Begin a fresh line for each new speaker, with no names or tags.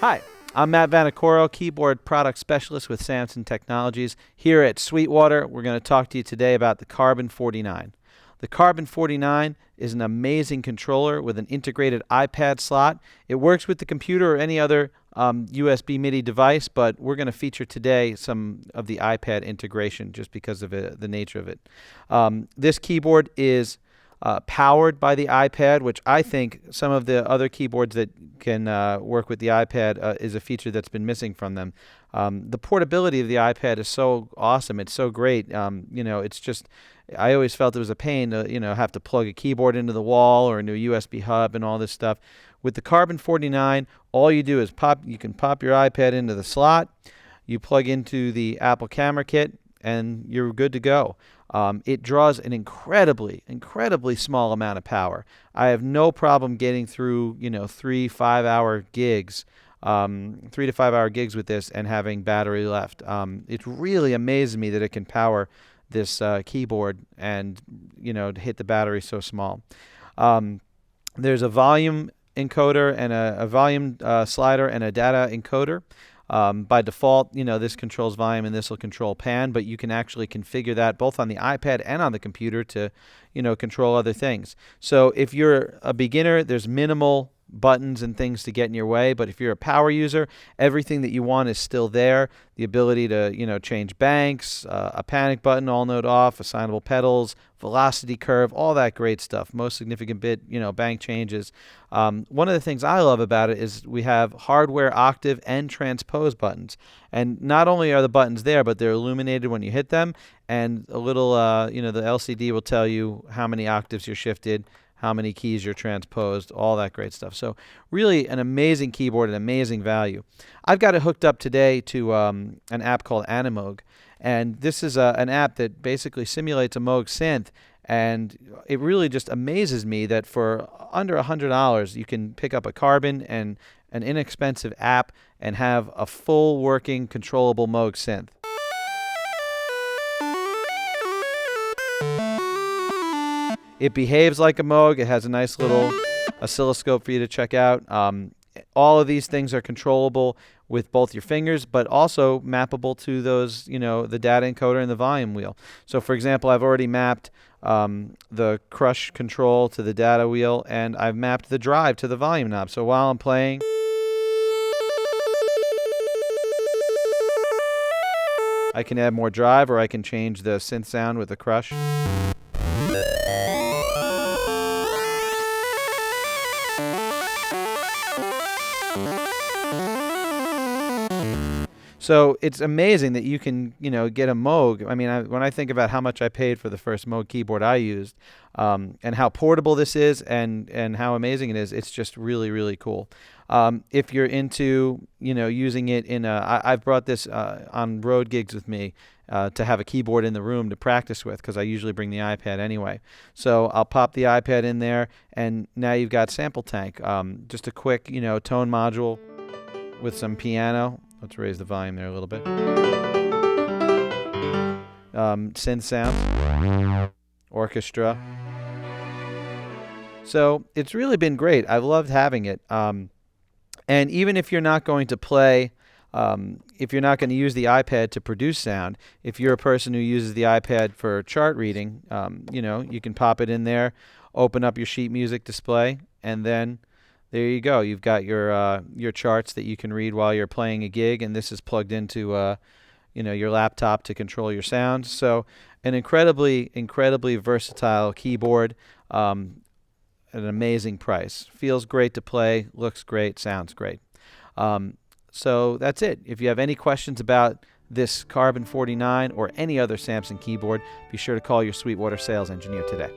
Hi, I'm Matt Vanacoro, keyboard product specialist with Samson Technologies. Here at Sweetwater, we're going to talk to you today about the Carbon 49. The Carbon 49 is an amazing controller with an integrated iPad slot. It works with the computer or any other USB MIDI device, but we're going to feature today some of the iPad integration just because of the nature of it. This keyboard is powered by the iPad, which I think some of the other keyboards that can work with the iPad is a feature that's been missing from them. The portability of the iPad is so awesome. It's so great. It's just, I always felt it was a pain to, have to plug a keyboard into the wall or into a USB hub and all this stuff. With the Carbon 49, all you do is you can pop your iPad into the slot, you plug into the Apple Camera Kit, and you're good to go. It draws an incredibly small amount of power. I have no problem getting through, 3 5-hour gigs, 3 to 5 hour gigs with this and having battery left. It really amazes me that it can power this keyboard and, to hit the battery so small. There's a volume encoder and a volume slider and a data encoder. By default, this controls volume and this will control pan, but you can actually configure that both on the iPad and on the computer to, control other things. So if you're a beginner, there's minimal buttons and things to get in your way, but if you're a power user, everything that you want is still there. The ability to, change banks, a panic button, all note off, assignable pedals, velocity curve, all that great stuff. Most significant bit, bank changes. One of the things I love about it is we have hardware octave and transpose buttons. And not only are the buttons there, but they're illuminated when you hit them. And a little, the LCD will tell you how many octaves you're shifted, how many keys you're transposed, all that great stuff. So really an amazing keyboard, an amazing value. I've got it hooked up today to an app called Animoog. And this is an app that basically simulates a Moog synth. And it really just amazes me that for under $100, you can pick up a Carbon and an inexpensive app and have a full working controllable Moog synth. It behaves like a Moog. It has a nice little oscilloscope for you to check out. All of these things are controllable with both your fingers, but also mappable to those, the data encoder and the volume wheel. So, for example, I've already mapped the crush control to the data wheel, and I've mapped the drive to the volume knob. So while I'm playing, I can add more drive, or I can change the synth sound with the crush. So it's amazing that you can, get a Moog. I mean, when I think about how much I paid for the first Moog keyboard I used, and how portable this is, and how amazing it is, it's just really, really cool. If you're into, using it in I've brought this on road gigs with me to have a keyboard in the room to practice with, because I usually bring the iPad anyway. So I'll pop the iPad in there, and now you've got Sample Tank. Just a quick, tone module with some piano. Let's raise the volume there a little bit. Synth sounds, orchestra. So it's really been great. I've loved having it. And even if you're not going to play, if you're not going to use the iPad to produce sound, if you're a person who uses the iPad for chart reading, you can pop it in there, open up your sheet music display, and then there you go. You've got your charts that you can read while you're playing a gig, and this is plugged into your laptop to control your sound. So an incredibly versatile keyboard at an amazing price. Feels great to play, looks great, sounds great. So that's it. If you have any questions about this Carbon 49 or any other Samson keyboard, be sure to call your Sweetwater sales engineer today.